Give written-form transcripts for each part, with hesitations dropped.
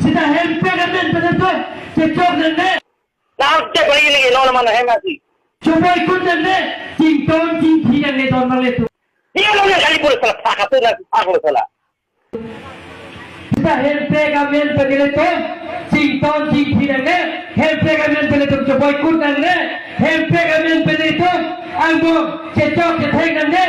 sida hempe gamen beneto cecok nende Now take away lagi no naman hemasi. coba ikut nende cington cingki nende donal itu Dia lo yang kali pun salah satu nak aku salah. sida hempe gamen beneto cington cingki nende hempe gamen beneto coba ikut nende hempe gamen beneto anggo cecok cecek nende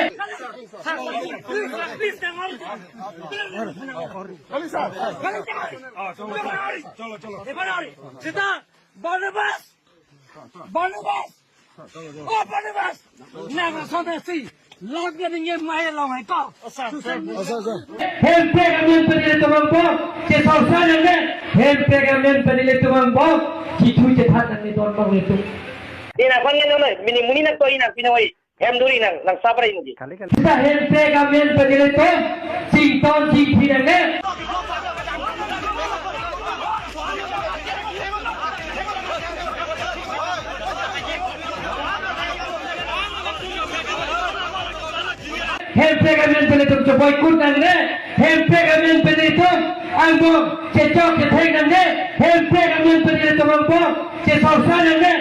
Barnabas! Oh, Barnabas! Never saw that thing. Lord getting in my long I go. hempe gamen beneto mangbo cecok nende hempe gamen beneto mangbo kitu cetat nende donal itu Ina kwan nga no mini muni nak to ina pinaway. Hem duri nang sabray mo di. sida hempe gamen beneto cington cingki nende hempe gamen beneto coba ikut nende hempe gamen beneto anggo cecok cecek nende hempe gamen beneto mangbo cecok nende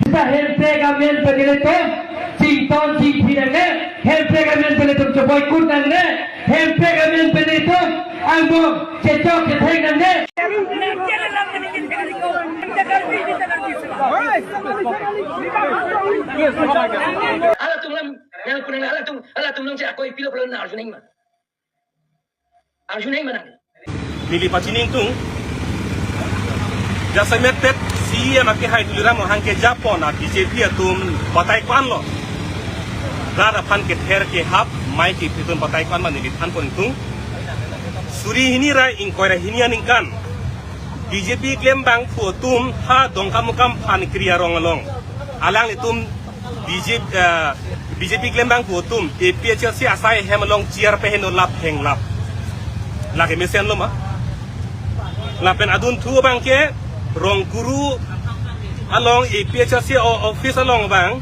sida hempe gamen beneto cington cingki nende hempe gamen beneto coba ikut nende hempe gamen beneto anggo cecok cecek nende Ala tunglam yang kunang ala tunglam siya ako ipilo pala na arjunay man. Arjunay man. Nilipat sining tung jasa metet siya makihai tuliram hang ke Japon at BJP atum patay kwan lo rara pan ke ther ke hap mai ke pitun patay kwan man nilitan pon tung suri hini ra ingkoi ra hini aningkan BJP claim bang fu tum ha dongkam kam pan kriya rong along alang itum BJP claim bang fu tum APHL si asai hem along ciar pe heno lap heng lap lagi mesen lo ma lapen adun tu bang ke rong guru along APHC office along bang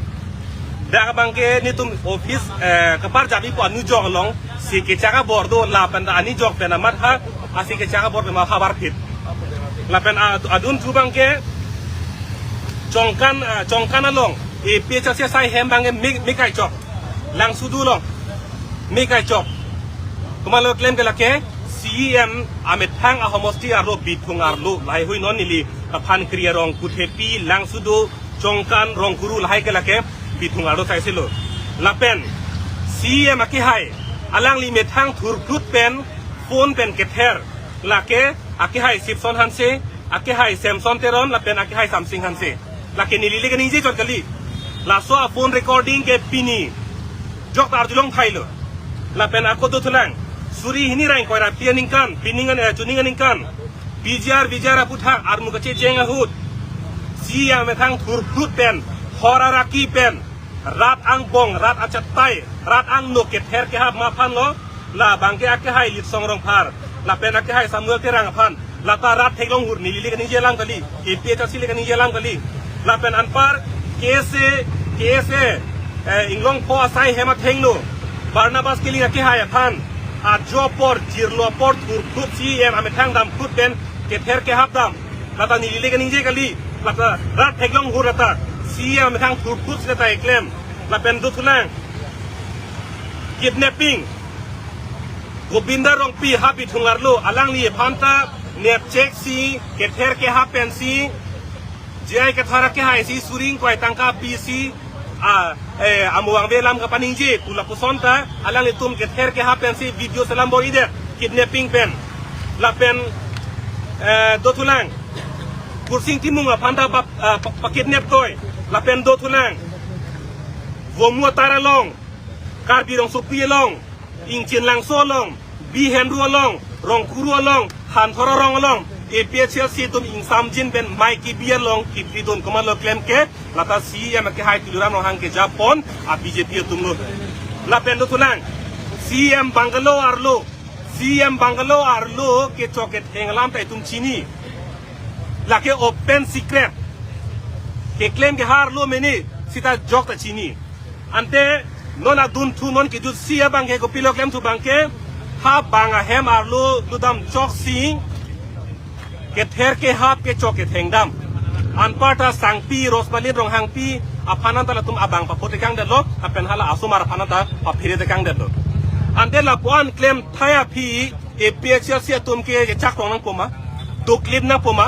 dah bang ke ni tum office kapar jabi ko anu jog along si ke caga bordo lapen da ani jog pena mat ha asi ke caga bordo ma khabar fit lapen adun tu bang ke congkan along APHC sai hem bang mi kai chok lang sudu long mi kai chok kumalo claim ke lake CM amit hang a homosti arlo bitung arlo lai hui non nili kapan kriya rong kuthepi lang sudo congkan rong guru lai ke lake bitung arlo sai silo lapen CM aki hai alang li methang thur krut pen phone pen kether lake aki hai Sipson hanse aki hai Samsung teron lapen aki hai Samsung hanse lake nili le nije jot kali la so phone recording ke pini jok arjulong thailo lapen ako do tulang suri hini rain koira pianingan piningan juningan ingkan bijar aputha ar mukache jenga hut sia methang thur frut pen horaraki pen rat ang bong rat achatai rat ang noket her ke ha ma phan lo la bangke ake hai lit songrong phar la pen ake hai samuel ke rang phan la ta rat theglong hur nili le ni jelang kali epe ta sile ni jelang kali la pen anpar kese inglong pho asai hema thengno barnabas ke li ake hai phan Ajopor, Jirlopor, Turkut, CM, Ametang dam, Kutben, Kether ke Habdam, Lata Nili Ninja Kali, Lata Rat Heglong Hurata, CM, Ametang Turkut, Lata Eklem, Lapen Dutulang, Kidnapping, Gobinda Rong Pi, Happy Tungarlo, Alang Li Panta, Nep Check Si, Kether ke Happen Si, Jai Kathara ke Hai Si, Suring Kwai Tangka PC, amuang velam ka paninji tula kusonta alang itum ke ther ke happen si video salam bo ide kidnapping pen la pen do tulang kursing timung la panda pa kidnap toy la pen do tulang vomu taralong karbirong supi long ingchin lang solong bi henru long rong kuru long han thorong long APHL si tum ing samjin ben maiki biar long kipridon komalo claim ke lata si ya make hai tiluram no hang ke Japon a BJP tum lo la pen do tulang CM Bangalore arlo ke choket englam ta tum chini la ke open secret ke claim ke har lo meni sita jok ta chini ante non adun thu non ki du sia bang ke ko pilok lem thu bang ke ha bang a hem arlo ludam chok si ke ther ke hap ke chok ke thengdam anpata sangpi rosmalin rong hangpi apananta la tum abang pa pote kang de lo apen hala asumar apananta pa phire de kang de lo ante la puan claim thaya phi e phl sia tum ke chak tong nang poma to clip na poma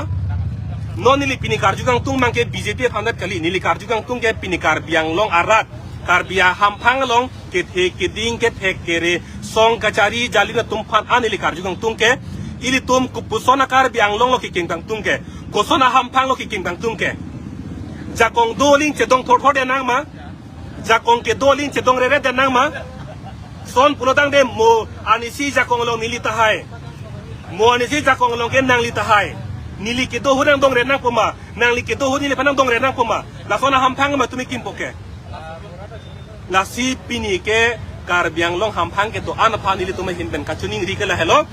non nili pinikar jugang tung mangke BJP pandat kali nili kar jugang tung ke pinikar biang long arat karbia hampang long ke the ke ding ke the kere song kachari jalina tum phan anili kar jugang tung ke ili tum kupusona kar biang long lo ki king tang tung ke kosona hampang lo ki king tang tung ke jakong doling chedong thor thor de nang ma jakong ke doling chedong re de nang ma son pulodang de mo anisi jakong long nili tahai mo anisi jakong long ke nang li tahai nili ke do hurang dong re nang poma nang li ke do huni le panang dong re nang poma la sona hampang ma tumi kim poke la si pini ke kar biang long hampang ke to an pha nili tumi hin ben kachuning ri ke la hello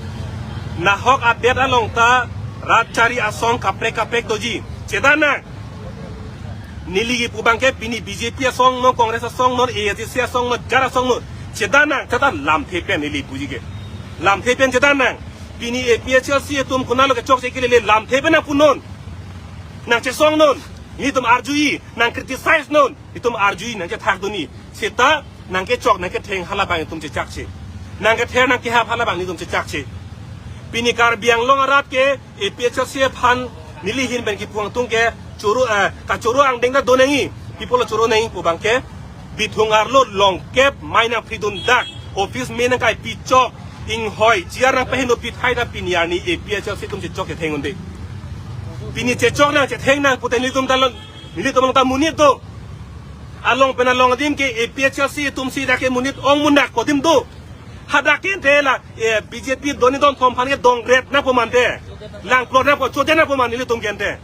na hok update along ta ratchari asong kapre doji chedana niligi pubangke pini BJP song no Congress song no AAC song no jara song no chedana chata lam thepen nili pujige lam thepen chedana pini APHC tum kunalo ke chok sekile le lam thepen na punon nang che song non ni tum arjui nang criticize non itum arjui nang che thak duni seta nang ke chok nang ke theng hala bang tum che chak che nang ke ther nang ke ha hala bang ni tum che chak che pini kar biang long arat ke APHC phan nili hin ben ki puang tung ke churu ka churu ang dengda donengi people churu nei pu bangke bithungar lo long kep maina fridun dak office mena kai picho ing hoi chiar na pehino pithai da pinyar ni APHC tum che chok ke thengunde pini che chok na che theng na puten ni tum dalon ni tum ta munit do along pena long dim ke APHC tum si da ke munit ong mundak ko dim do hadakin tela BJP doni don thom phan ke dong red na pomante lang plot na po choden na poman ni tum gente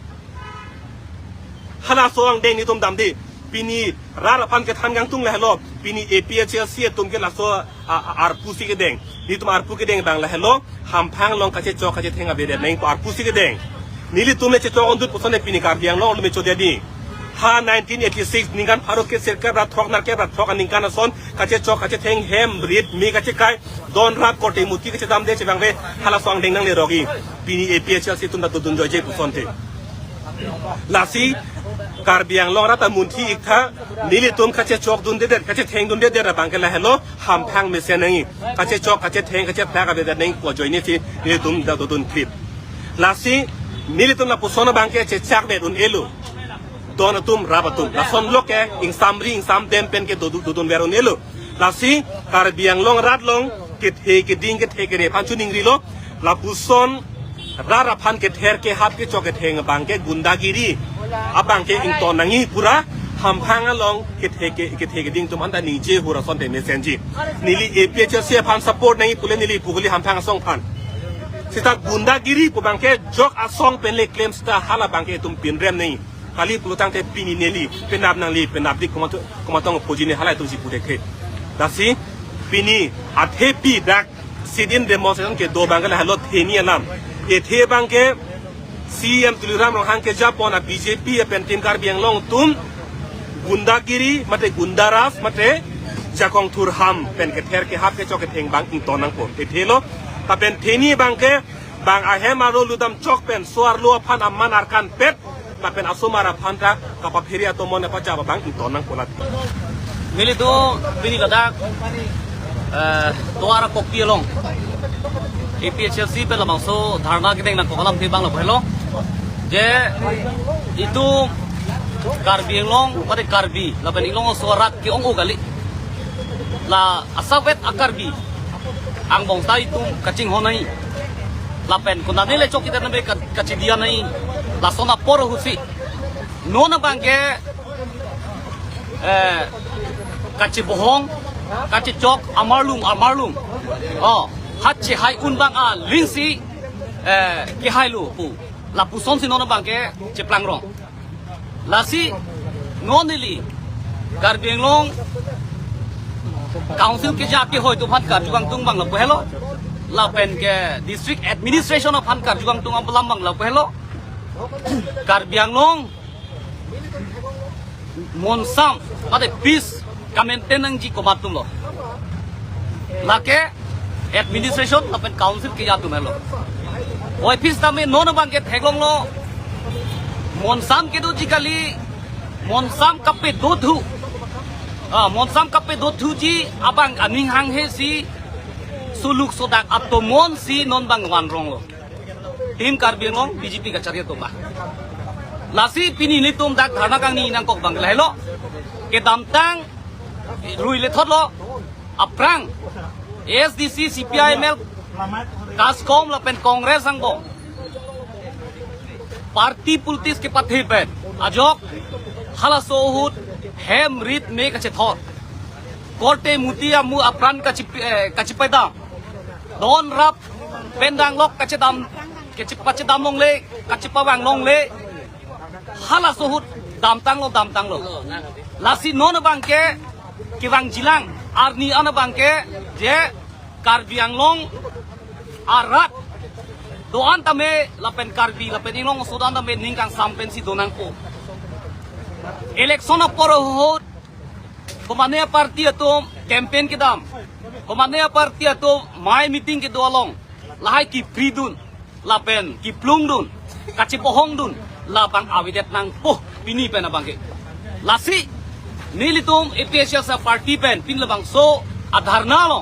hala soang deng ni tum dam di pini rara pan ke than gang tung la hello pini APHC tum ke la so arpu si ke deng ni tum arpu ke deng bang la hello hampang long ka che chok ka che thenga be de nei ko arpu si ke deng nili tum le che chok on dut posone pini kar diang long le me chode di ha 1986 ningan pharok ke serkar ra thok nar ke ra thok ningan son ka che chok ka che theng hem brit mi ka che kai don rat ko te muti ke che dam de che bang be hala soang deng nang le rogi pini APHC tum da dun joy je pusonte lasi kar biang long rata munti ikha nili tum kache chok dun de kache theng dun de ra bangke la hello ham phang me se nai kache chok kache theng kache phla ka be da nei ko joy ni thi nili tum da dun clip lasi nili tum la pusona bangke che chak de dun elu don tum rabatum la son loke ing sam dem pen ke dun veron elu lasi kar biang long rat long ke the ke ding ke the ke re phan chuning ri lo la puson rara phan ke ther ke hap ke chok ke theng bangke gundagiri abang ke ing ton nangi pura hampang along ke the ke ding tum anda ni je hura son te mesenji nili APHC phan support nangi pule nili puguli hampang song phan sita gundagiri pu bangke jok asong pen le claim sta hala bangke tum pin rem nei kali pulutang te pini neli penap nang li penap dik komatong pojini halai tum si pude ke dasi pini athe pi dak sidin demonstration ke do bangala halo theni alam e the bangke CM tuliram rong hangke Japon a BJP a pentin kar biang long tum gundagiri mate gundaras mate jakong turham pen ke ther ke hap ke chok ke theng bang ing tonang po e thelo ta pen theni bangke bang a hema ro ludam chok pen suar lo phan amman arkan pet ta pen asumara phanta kapa pheria to mon pa cha bang ing tonang polat mili tu bini ladak to ara kopi long APHC pe lamang so dharna ke deng na ko kalam thi bang la phelo je itu karbi long pare karbi la ben ilong sorat ki ong ugali la asawet akarbi ang bong tai tu kaching honai la pen kuna nile chok kita nabe kachidia nai la sona poro husi no na bangke kachi bohong kachi chok amarlung oh hachi hai unbang a linsi ki hai lu pu la pu som si no na bangke cheplang rong la si nonili karbi long council ke ja ke hoi tu phan kar jugang tung bang la hello la pen ke district administration of phan kar jugang tung am bang la hello kar biang long monsam pada peace kamentenang ji komatum lo lake administration lapen council ki jatum lo oi peace tame non bangke theglong lo monsam ke do jikali monsam kape dothu monsam kape dothu ji abang aning hang he si suluk sodak atomon si non bang wan rong lo tim karbing long BJP ka chariya to ba lasi pini nitum dak dharna kang ni nang kok bang lailo ke damtang ruile thotlo aprang SDC CPIML kaskom lapen kongres angbo parti politis ke pathe pen ajok halasohut hem rit me kache thor korte mutia mu apran kachi paida don rap pendang lok kache dam kache dam long le kache pawang long le halasohut dam tang lo lasi non bangke kiwang jilang arni ana bangke je karbiang long arat doan tame lapen karbi lapen inong sudan tame ningkang sampen si donang ko election poro hot komane parti atom campaign ke dam komane parti atom mai meeting ke doalong lahai ki pridun lapen ki plung dun kachi pohong dun labang awidet nang poh pini pen abangke lasi nilitum APSL sa party pen pin labang so adharna lo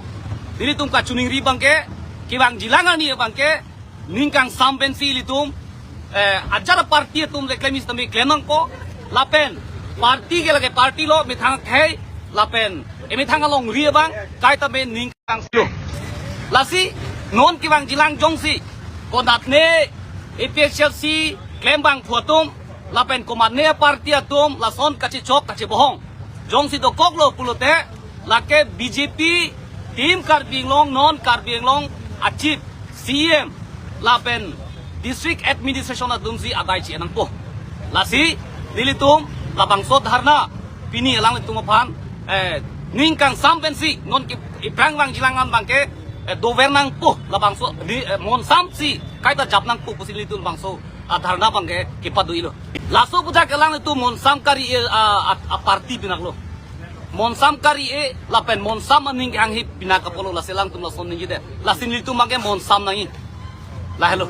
nilitum ka chuning ri bangke kiwang jilangan ni bangke ningkang sampen si litum ajara parti tum reklamis tami klenang ko lapen parti ke lage parti lo mithang khai lapen emithang along ri bang kai tame ningkang sio lasi non kiwang jilang jongsi konatne APSL si klembang phuatum lapen komane parti atum lason kachi chok kachi bohong jongsi do koklo pulote lake BJP tim karbing long non karbing long achieve CM lapen district administration adumsi adai chi anang po lasi dilitum labang so dharna pini elang litung pan ningkang sampensi non ki iprang wang jilangan bangke dovernang po labang so mon samsi kaita japnang po pusilitul bangso adharna bangke kipadu ilo laso puja kelang itu mon samkari a parti binaklo mon samkari lapen mon sam aning ang hip pinakapolo laselang tum lason ningi de lasin litum bangke mon sam nangi la hello